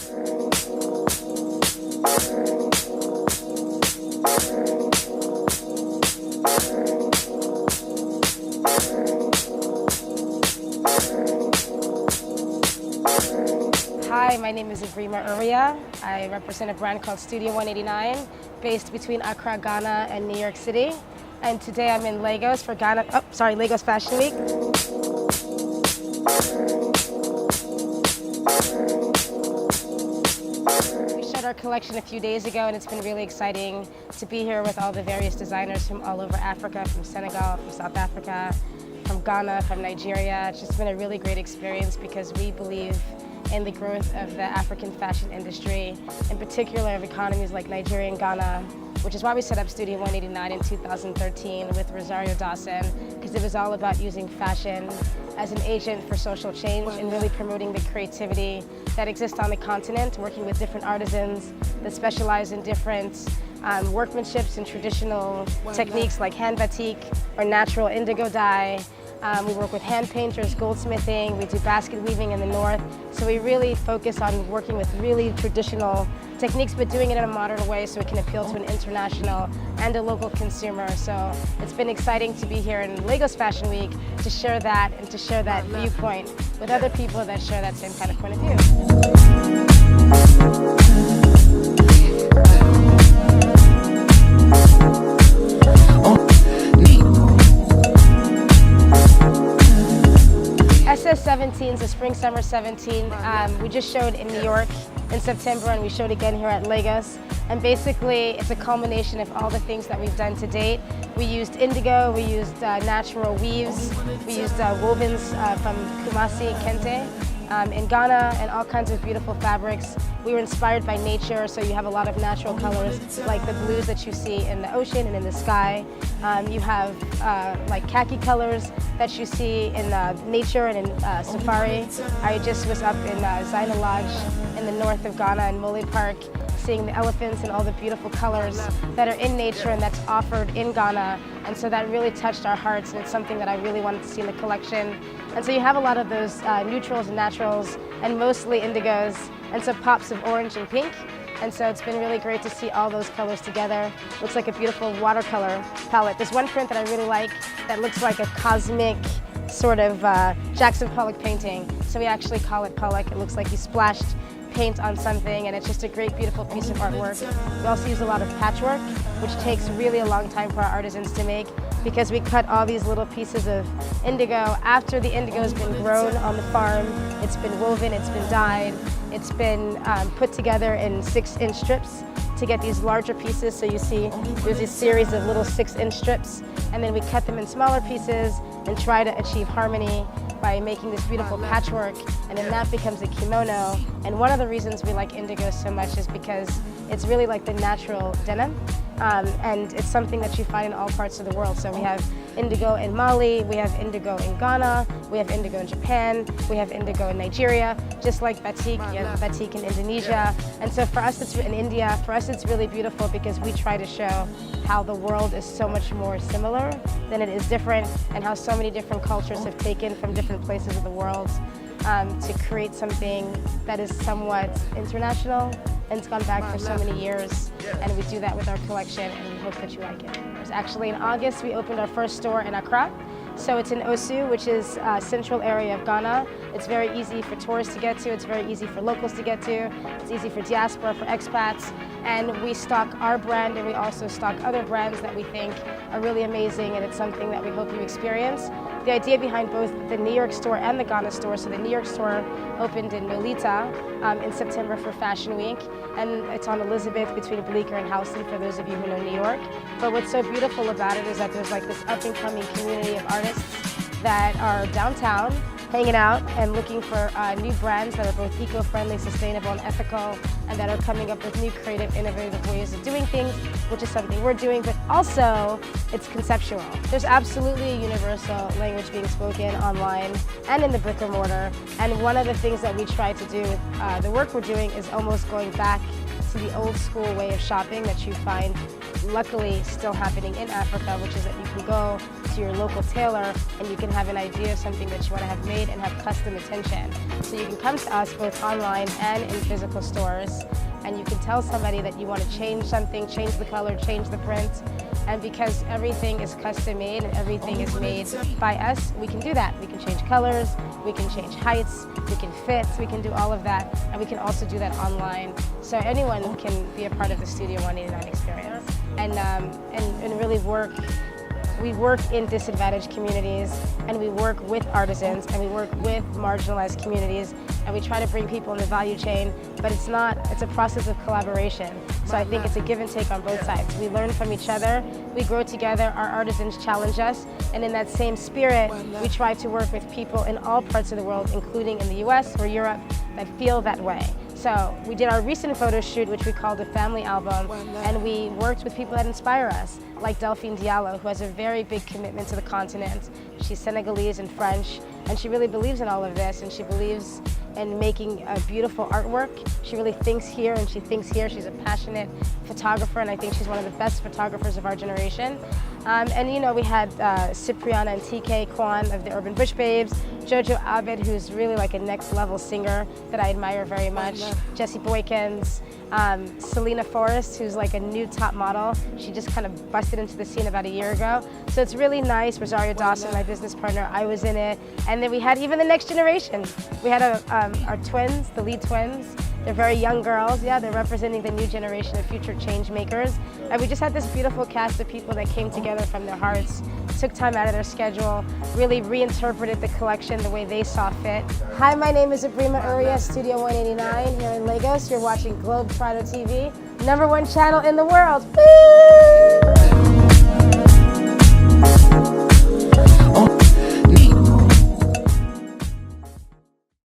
Hi, my name is Abrima Erwiah. I represent a brand called Studio 189, based between Accra, Ghana and New York City. And today I'm in Lagos for Lagos Fashion Week. We showed our collection a few days ago, and it's been really exciting to be here with all the various designers from all over Africa, from Senegal, from South Africa, from Ghana, from Nigeria. It's just been a really great experience because we believe in the growth of the African fashion industry, in particular of economies like Nigeria and Ghana, which is why we set up Studio 189 in 2013 with Rosario Dawson, because it was all about using fashion as an agent for social change and really promoting the creativity that exists on the continent, working with different artisans that specialize in different workmanships and traditional techniques like hand batik or natural indigo dye. We work with hand painters, goldsmithing, we do basket weaving in the north. So we really focus on working with really traditional techniques, but doing it in a modern way so it can appeal to an international and a local consumer. So it's been exciting to be here in Lagos Fashion Week to share that and to share that viewpoint with other people that share that same kind of point of view. SS17 is the Spring Summer 17. We just showed in New York in September, and we showed again here at Lagos. And basically, it's a culmination of all the things that we've done to date. We used indigo, we used natural weaves, we used wovens from Kumasi, Kente, in Ghana, and all kinds of beautiful fabrics. We were inspired by nature, so you have a lot of natural colors, like the blues that you see in the ocean and in the sky. You have like khaki colors that you see in nature and in safari. I just was up in Zaina Lodge in the north of Ghana in Mole Park, seeing the elephants and all the beautiful colors that are in nature and that's offered in Ghana. And so that really touched our hearts, and it's something that I really wanted to see in the collection. And so you have a lot of those neutrals and naturals, and mostly indigos, and some pops of orange and pink. And so it's been really great to see all those colors together. Looks like a beautiful watercolor palette. There's one print that I really like that looks like a cosmic sort of Jackson Pollock painting. So we actually call it Pollock. It looks like he splashed paint on something, and it's just a great, beautiful piece of artwork. We also use a lot of patchwork, which takes really a long time for our artisans to make, because we cut all these little pieces of indigo after the indigo has been grown on the farm. It's been woven, it's been dyed, it's been put together in 6-inch strips to get these larger pieces. So you see there's this series of little 6-inch strips, and then we cut them in smaller pieces and try to achieve harmony by making this beautiful patchwork, and then that becomes a kimono. And one of the reasons we like indigo so much is because it's really like the natural denim, and it's something that you find in all parts of the world. So we have indigo in Mali, we have indigo in Ghana, we have indigo in Japan, we have indigo in Nigeria, just like batik, you have batik in Indonesia. And so for us, it's in India, for us it's really beautiful because we try to show how the world is so much more similar than it is different, and how so many different cultures have taken from different places of the world to create something that is somewhat international, and it's gone back for so many years, and we do that with our collection, and we hope that you like it. Actually, in August, we opened our first store in Accra. So it's in Osu, which is a central area of Ghana. It's very easy for tourists to get to. It's very easy for locals to get to. It's easy for diaspora, for expats. And we stock our brand, and we also stock other brands that we think are really amazing, and it's something that we hope you experience. The idea behind both the New York store and the Ghana store, so the New York store opened in Nolita in September for Fashion Week, and it's on Elizabeth between Bleecker and Houston for those of you who know New York. But what's so beautiful about it is that there's like this up-and-coming community of artists that are downtown, hanging out and looking for new brands that are both eco-friendly, sustainable, and ethical, and that are coming up with new creative, innovative ways of doing things, which is something we're doing, but also it's conceptual. There's absolutely a universal language being spoken online and in the brick and mortar, and one of the things that we try to do with the work we're doing is almost going back to the old school way of shopping that you find luckily still happening in Africa, which is that you can go to your local tailor and you can have an idea of something that you want to have made and have custom attention. So you can come to us both online and in physical stores, and you can tell somebody that you want to change something, change the color, change the print. And because everything is custom made and everything is made by us, we can do that. We can change colors, we can change heights, we can fit, we can do all of that, and we can also do that online. So anyone can be a part of the Studio 189 experience and really work. We work in disadvantaged communities, and we work with artisans, and we work with marginalized communities, and we try to bring people in the value chain, but it's a process of collaboration. So I think it's a give and take on both sides. We learn from each other, we grow together, our artisans challenge us, and in that same spirit, we try to work with people in all parts of the world, including in the US or Europe, that feel that way. So we did our recent photo shoot, which we called a family album, and we worked with people that inspire us, like Delphine Diallo, who has a very big commitment to the continent. She's Senegalese and French, and she really believes in all of this, and she believes in making a beautiful artwork. She really thinks here and she thinks here. She's a passionate photographer, and I think she's one of the best photographers of our generation. And you know, we had Cipriana and TK Kwan of the Urban Bush Babes, Jojo Abed, who's really like a next level singer that I admire very much, Jessie Boykins, Selena Forrest, who's like a new top model. She just kind of busted into the scene about a year ago. So it's really nice. Rosario Dawson, my business partner, I was in it. And then we had even the next generation. We had our twins, the lead twins. They're very young girls, yeah, they're representing the new generation of future change makers. And we just had this beautiful cast of people that came together from their hearts, took time out of their schedule, really reinterpreted the collection the way they saw fit. Hi, my name is Abrima Erwiah, Studio 189 here in Lagos. You're watching Globetrotter TV, #1 channel in the world. Woo!